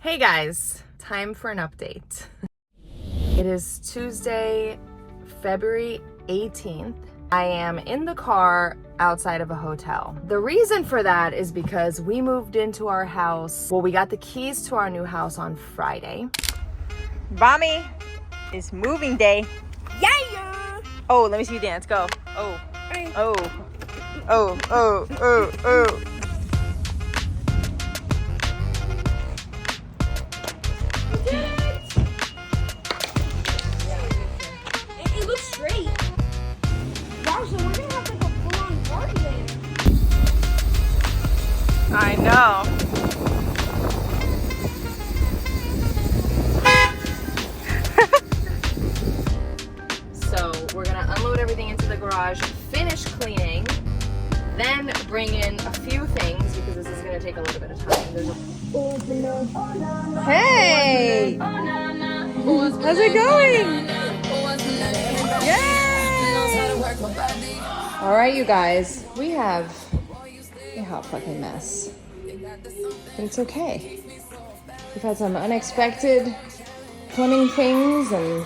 Hey guys, time for an update. It is Tuesday, February 18th. I am in the car outside of a hotel. The reason for that is because we moved into our house. Well, we got the keys to our new house on Friday. Mommy, it's moving day. Yeah! Oh, let me see you dance. Go. Oh. Oh. Oh, oh, oh, oh. It looks straight. Wow, so we're gonna have like a full-on party later. I know. So we're gonna unload everything into the garage, finish cleaning, then bring in a few things because this is gonna take a little bit of time. There's Hey! How's it going? Yay! All right, you guys, we have a hot fucking mess, but it's okay. We've had some unexpected plumbing things and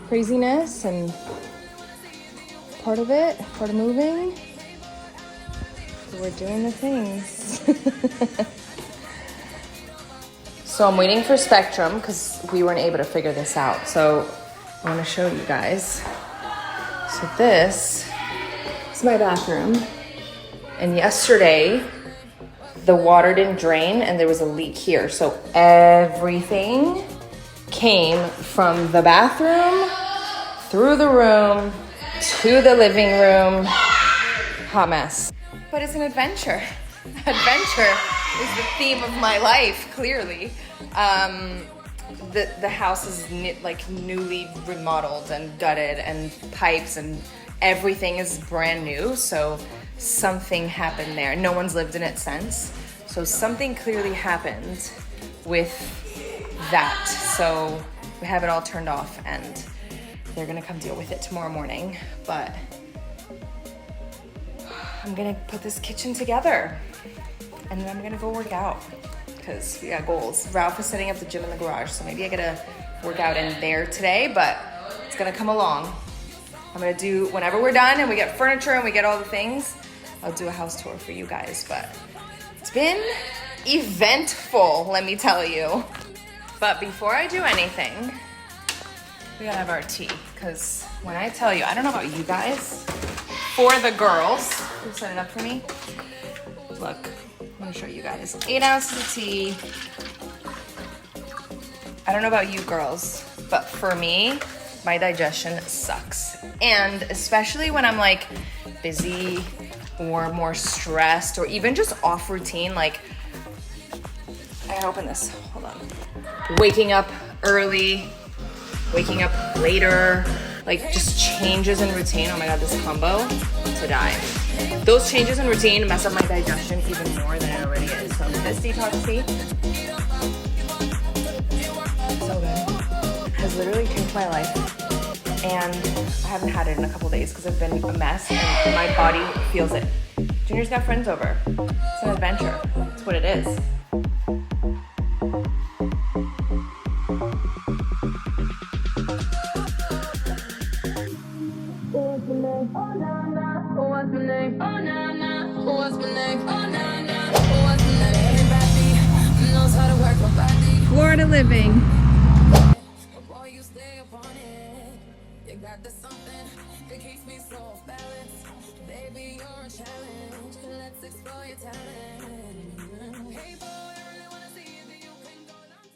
craziness, and part of moving, so we're doing the things. So I'm waiting for Spectrum because we weren't able to figure this out. So I want to show you guys. So this is my bathroom. And yesterday, the water didn't drain and there was a leak here. So everything came from the bathroom, through the room, to the living room. Hot mess. But it's an adventure. Adventure is the theme of my life, clearly. The house is newly remodeled and gutted, and pipes and everything is brand new. So something happened there. No one's lived in it since. So something clearly happened with that. So we have it all turned off and they're gonna come deal with it tomorrow morning. But I'm gonna put this kitchen together and then I'm gonna go work out because we got goals. Ralph is setting up the gym in the garage, so maybe I gotta work out in there today, but it's gonna come along. I'm gonna do, whenever we're done and we get furniture and we get all the things, I'll do a house tour for you guys, but it's been eventful, let me tell you. But before I do anything, we gotta have our tea, because when I tell you, I don't know about you guys, for the girls, you set it up for me? Look, I'm gonna show you guys. 8 ounces of tea. I don't know about you girls, but for me, my digestion sucks. And especially when I'm like busy or more stressed or even just off routine, like, I gotta open this, hold on. Waking up early, waking up later, like just changes in routine. Oh my God, this combo, to die. Those changes in routine mess up my digestion even more than it already is. So this detox tea, so good, has literally changed my life. And I haven't had it in a couple days because I've been a mess and my body feels it. Junior's got friends over. It's an adventure. That's what it is. Florida living.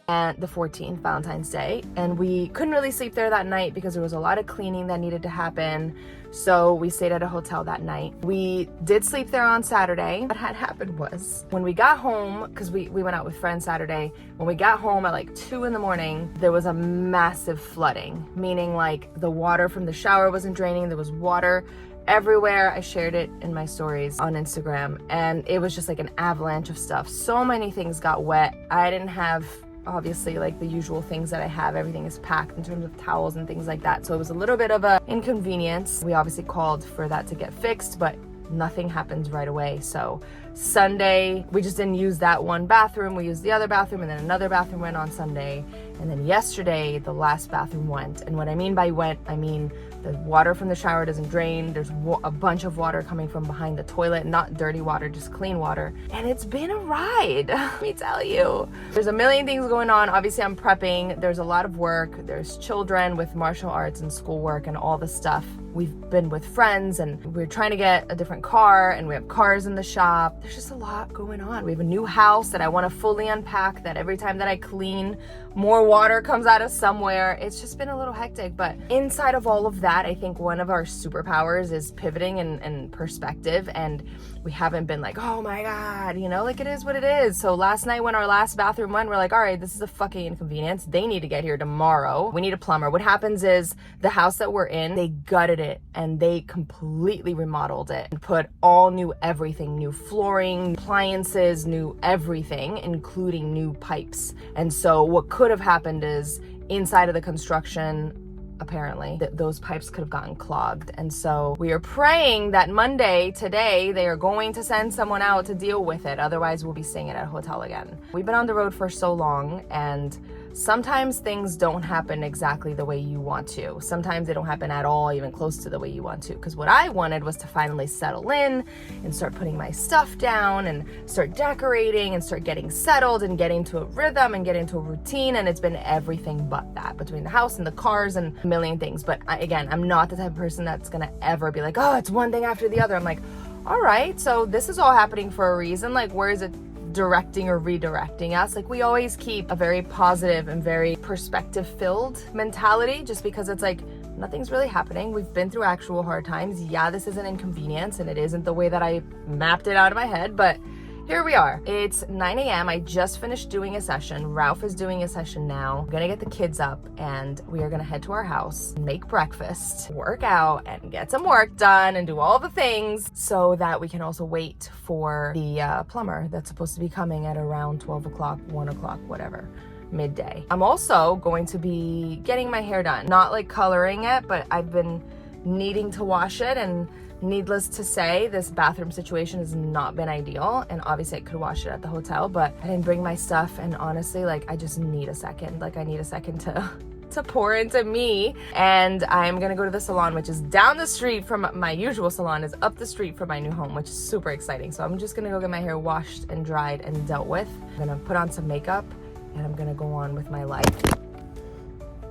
And the 14th, Valentine's Day, and we couldn't really sleep there that night because there was a lot of cleaning that needed to happen. So we stayed at a hotel that night. We did sleep there on Saturday. What had happened was when we got home, because we went out with friends Saturday, when we got home at like 2 in the morning, there was a massive flooding, meaning like the water from the shower wasn't draining. There was water everywhere. I shared it in my stories on Instagram, and it was just like an avalanche of stuff. So many things got wet. I didn't have obviously like the usual things that I have. Everything is packed in terms of towels and things like that. So it was a little bit of a inconvenience. We obviously called for that to get fixed, but nothing happens right away. So Sunday, we just didn't use that one bathroom. We used the other bathroom, and then another bathroom went on Sunday. And then yesterday, the last bathroom went. And what I mean by went, I mean the water from the shower doesn't drain. There's a bunch of water coming from behind the toilet, not dirty water, just clean water. And it's been a ride, let me tell you. There's a million things going on. Obviously, I'm prepping. There's a lot of work. There's children with martial arts and schoolwork and all the stuff. We've been with friends and we're trying to get a different car, and we have cars in the shop. There's just a lot going on. We have a new house that I want to fully unpack, that every time that I clean, more water comes out of somewhere. It's just been a little hectic, but inside of all of that, I think one of our superpowers is pivoting and perspective, and we haven't been like, oh my God, you know, like it is what it is. So last night when our last bathroom went, we're like, all right, this is a fucking inconvenience. They need to get here tomorrow. We need a plumber. What happens is the house that we're in, they gutted it and they completely remodeled it and put all new everything, new flooring, appliances, new everything, including new pipes. And so what could have happened is inside of the construction, apparently those pipes could have gotten clogged. And so we are praying that Monday, today, they are going to send someone out to deal with it. Otherwise, we'll be staying at a hotel again. We've been on the road for so long, and sometimes things don't happen exactly the way you want to. Sometimes they don't happen at all, even close to the way you want to. Because what I wanted was to finally settle in and start putting my stuff down and start decorating and start getting settled and get into a rhythm and get into a routine. And it's been everything but that, between the house and the cars and a million things. But again, I'm not the type of person that's gonna ever be like, oh, it's one thing after the other. I'm like, all right, so this is all happening for a reason. Like, where is it directing or redirecting us? Like, we always keep a very positive and very perspective filled mentality, just because it's like nothing's really happening. We've been through actual hard times. Yeah, this is an inconvenience and it isn't the way that I mapped it out of my head, but here we are. It's 9 a.m. I just finished doing a session. Ralph is doing a session now. I'm gonna get the kids up and we are gonna head to our house, make breakfast, work out, and get some work done and do all the things so that we can also wait for the plumber that's supposed to be coming at around 12 o'clock, 1 o'clock, whatever, midday. I'm also going to be getting my hair done. Not like coloring it, but I've been needing to wash it, and needless to say, this bathroom situation has not been ideal, and obviously I could wash it at the hotel, but I didn't bring my stuff, and honestly, like, I just need a second. Like, I need a second to pour into me, and I'm gonna go to the salon, which is down the street from my usual salon, is up the street from my new home, which is super exciting. So I'm just gonna go get my hair washed and dried and dealt with. I'm gonna put on some makeup, and I'm gonna go on with my life.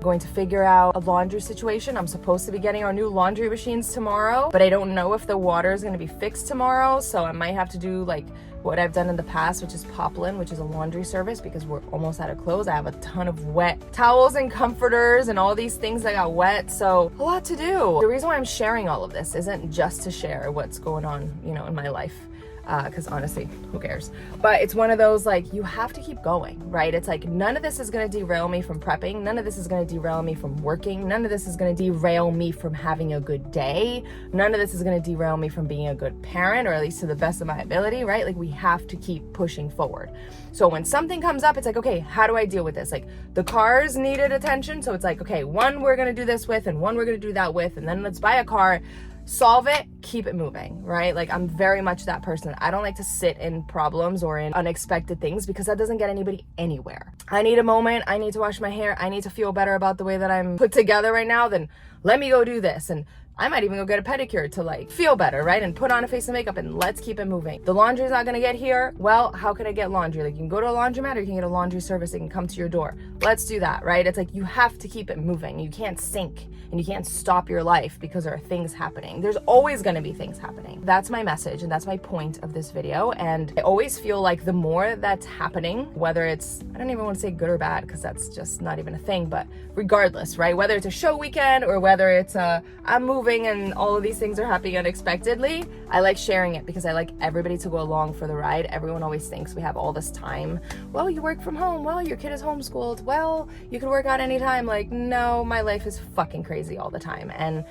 Going to figure out a laundry situation. I'm supposed to be getting our new laundry machines tomorrow, but I don't know if the water is going to be fixed tomorrow, so I might have to do like what I've done in the past, which is Poplin, which is a laundry service, because we're almost out of clothes. I have a ton of wet towels and comforters and all these things that got wet, so a lot to do. The reason why I'm sharing all of this isn't just to share what's going on, you know, in my life. Because honestly, who cares? But it's one of those, like, you have to keep going, right? It's like, none of this is going to derail me from prepping. None of this is going to derail me from working. None of this is going to derail me from having a good day. None of this is going to derail me from being a good parent, or at least to the best of my ability, right? Like, we have to keep pushing forward. So when something comes up, it's like, okay, how do I deal with this? Like, the cars needed attention. So it's like, okay, one we're going to do this with, and one we're going to do that with, and then let's buy a car. Solve it, keep it moving, right? Like, I'm very much that person. I don't like to sit in problems or in unexpected things, because that doesn't get anybody anywhere. I need a moment, I need to wash my hair, I need to feel better about the way that I'm put together right now, then let me go do this. And I might even go get a pedicure to like feel better, right? And put on a face of makeup, and let's keep it moving. The laundry's not gonna get here. Well, how can I get laundry? Like, you can go to a laundromat, or you can get a laundry service that can come to your door. Let's do that, right? It's like, you have to keep it moving. You can't sink and you can't stop your life because there are things happening. There's always gonna be things happening. That's my message, and that's my point of this video. And I always feel like the more that's happening, whether it's, I don't even want to say good or bad, because that's just not even a thing, but regardless, right? Whether it's a show weekend or whether it's I'm moving and all of these things are happening unexpectedly, I like sharing it because I like everybody to go along for the ride. Everyone always thinks we have all this time. Well, you work from home. Well, your kid is homeschooled. Well, you can work out anytime. Like, no, my life is fucking crazy all the time. And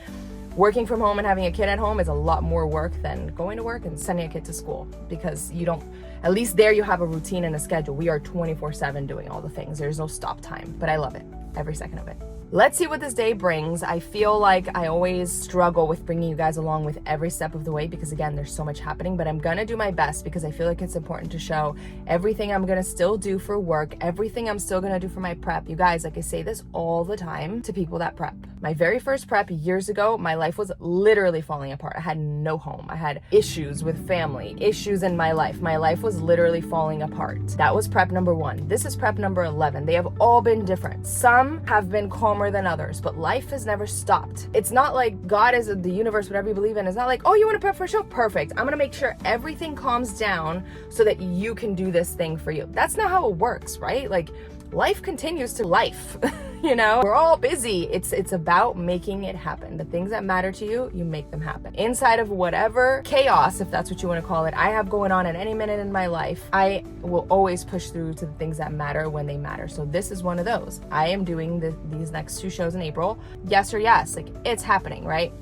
working from home and having a kid at home is a lot more work than going to work and sending a kid to school, because you don't, at least there you have a routine and a schedule. We are 24/7 doing all the things. There's no stop time, but I love it, every second of it. let's see what this day brings. I feel like I always struggle with bringing you guys along with every step of the way because again, there's so much happening, but I'm gonna do my best because I feel like it's important to show everything I'm gonna still do for work, everything I'm still gonna do for my prep. You guys, like I say this all the time to people that prep. My very first prep years ago, my life was literally falling apart. I had no home. I had issues with family, issues in my life. My life was literally falling apart. That was prep number 1. This is prep number 11. They have all been different. Some have been calmer than others, but life has never stopped. It's not like God is the universe, whatever you believe in. It's not like, oh, you want to prep for a show? Perfect. I'm going to make sure everything calms down so that you can do this thing for you. That's not how it works, right? Like life continues to life. You know, we're all busy. It's about making it happen. The things that matter to you, you make them happen. Inside of whatever chaos, if that's what you want to call it, I have going on at any minute in my life, I will always push through to the things that matter when they matter. So this is one of those. I am doing these next 2 shows in April. Yes or yes, like it's happening, right?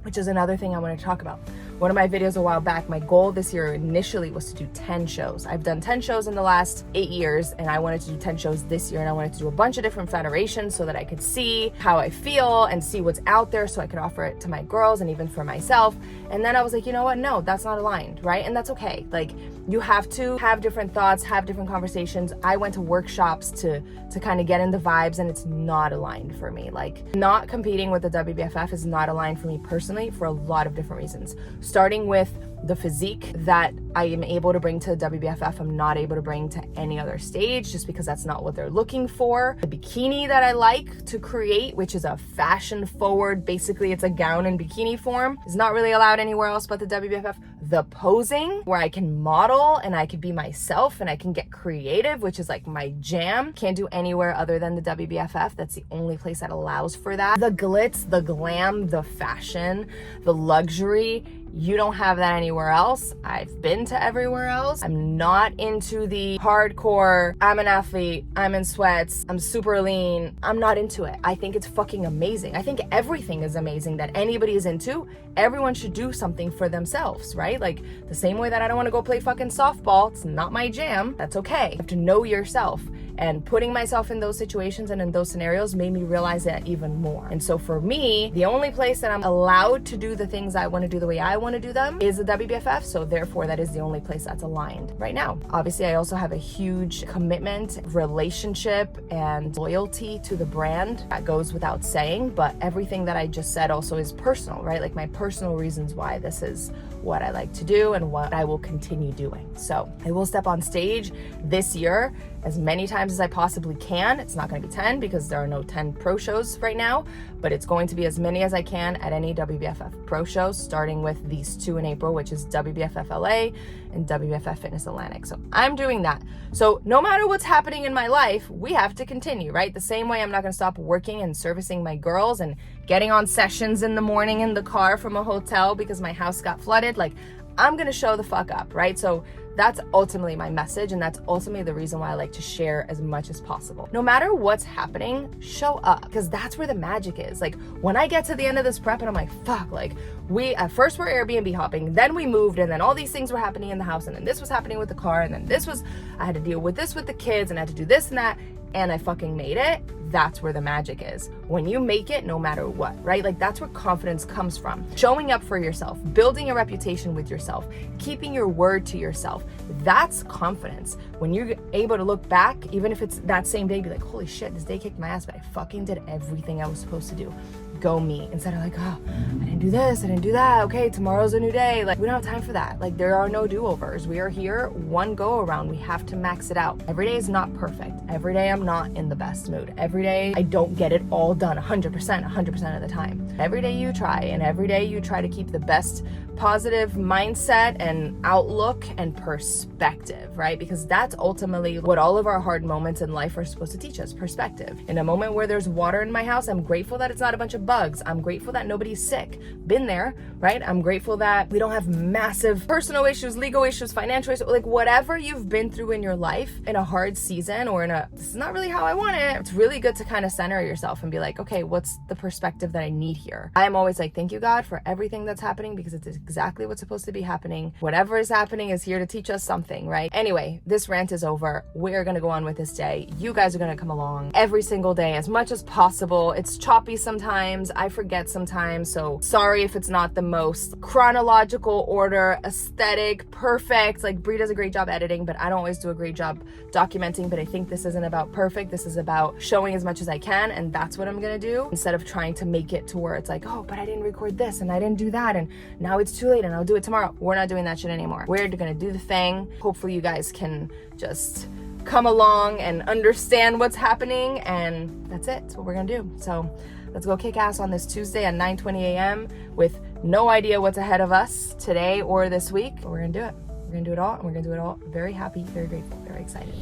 Which is another thing I want to talk about. One of my videos a while back, my goal this year initially was to do 10 shows. I've done 10 shows in the last 8 years and I wanted to do 10 shows this year, and I wanted to do a bunch of different federations so that I could see how I feel and see what's out there so I could offer it to my girls and even for myself. And then I was like, you know what? No, that's not aligned, right? And that's okay. Like you have to have different thoughts, have different conversations. I went to workshops to kind of get in the vibes and it's not aligned for me. Like not competing with the WBFF is not aligned for me personally for a lot of different reasons. Starting with the physique that I am able to bring to the WBFF, I'm not able to bring to any other stage just because that's not what they're looking for. The bikini that I like to create, which is a fashion forward, basically it's a gown in bikini form, is not really allowed anywhere else but the WBFF. The posing, where I can model and I can be myself and I can get creative, which is like my jam, can't do anywhere other than the WBFF. That's the only place that allows for that. The glitz, the glam, the fashion, the luxury, you don't have that anywhere else. I've been to everywhere else. I'm not into the hardcore, I'm an athlete, I'm in sweats, I'm super lean. I'm not into it. I think it's fucking amazing. I think everything is amazing that anybody is into. Everyone should do something for themselves, right? Like the same way that I don't want to go play fucking softball, it's not my jam. That's okay. You have to know yourself. And putting myself in those situations and in those scenarios made me realize that even more. And so for me, the only place that I'm allowed to do the things I want to do the way I want to do them is the WBFF. So therefore, that is the only place that's aligned right now. Obviously, I also have a huge commitment, relationship, and loyalty to the brand. That goes without saying, but everything that I just said also is personal, right? Like my personal reasons why this is what I like to do and what I will continue doing. So I will step on stage this year as many times as I possibly can. It's not going to be 10 because there are no 10 pro shows right now, but it's going to be as many as I can at any WBFF pro shows, starting with these 2 in April, which is WBFF LA and WBFF Fitness Atlantic. So I'm doing that. So no matter what's happening in my life, we have to continue, right? The same way I'm not going to stop working and servicing my girls and getting on sessions in the morning in the car from a hotel because my house got flooded. Like I'm going to show the fuck up, right? So that's ultimately my message, and that's ultimately the reason why I like to share as much as possible. No matter what's happening, show up, because that's where the magic is. Like when I get to the end of this prep and I'm like, fuck, like we at first were Airbnb hopping, then we moved, and then all these things were happening in the house, and then this was happening with the car, and then this was, I had to deal with this with the kids, and I had to do this and that, and I fucking made it. That's where the magic is. When you make it, no matter what, right? Like that's where confidence comes from. Showing up for yourself, building a reputation with yourself, keeping your word to yourself. That's confidence. When you're able to look back, even if it's that same day, be like, holy shit, this day kicked my ass, but I fucking did everything I was supposed to do. Go me. Instead of like, oh, I didn't do this, I didn't do that. Okay, tomorrow's a new day. Like we don't have time for that. Like there are no do-overs. We are here one go around. We have to max it out. Every day is not perfect. Every day I'm not in the best mood. Every day I don't get it all done 100% of the time. Every day you try, and every day you try to keep the best positive mindset and outlook and perspective, right? Because that's ultimately what all of our hard moments in life are supposed to teach us, perspective. In a moment where there's water in my house, I'm grateful that it's not a bunch of bugs. I'm grateful that nobody's sick. Been there, right? I'm grateful that we don't have massive personal issues, legal issues, financial issues, like whatever you've been through in your life in a hard season or this is not really how I want it. It's really good to kind of center yourself and be like, okay, what's the perspective that I need here? I'm always like, thank you, God, for everything that's happening because it's exactly what's supposed to be happening. Whatever is happening is here to teach us something, right? Anyway, this rant is over. We're gonna go on with this day. You guys are gonna come along every single day as much as possible. It's choppy sometimes. I forget sometimes. So sorry if it's not the most chronological order, aesthetic, perfect. Like Brie does a great job editing, but I don't always do a great job documenting. But I think this isn't about perfect. This is about showing as much as I can. And that's what I'm gonna do instead of trying to make it to where it's like, oh, but I didn't record this and I didn't do that. And now it's too late and I'll do it tomorrow. We're not doing that shit anymore. We're gonna do the thing. Hopefully you guys can just come along and understand what's happening, and that's it. That's what we're gonna do. So let's go kick ass on this Tuesday at 9:20 a.m. with no idea what's ahead of us today or this week, but we're gonna do it. We're gonna do it all, and we're gonna do it all very happy, very grateful, very excited.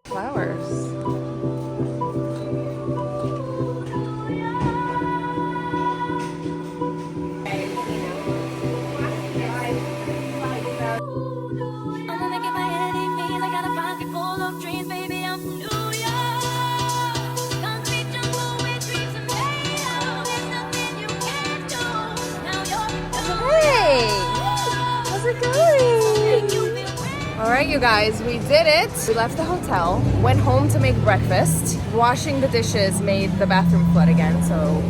Flowers. All right, you guys, we did it. We left the hotel, went home to make breakfast. Washing the dishes made the bathroom flood again, so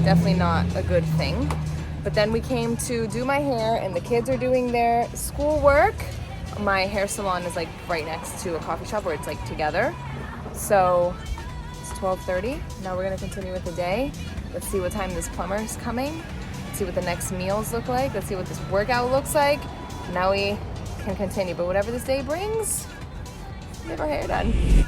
definitely not a good thing. But then we came to do my hair, and the kids are doing their schoolwork. My hair salon is like right next to a coffee shop where it's like together. So it's 12:30. Now we're gonna continue with the day. Let's see what time this plumber is coming. Let's see what the next meals look like. Let's see what this workout looks like. Now we can continue, but whatever this day brings, we have our hair done.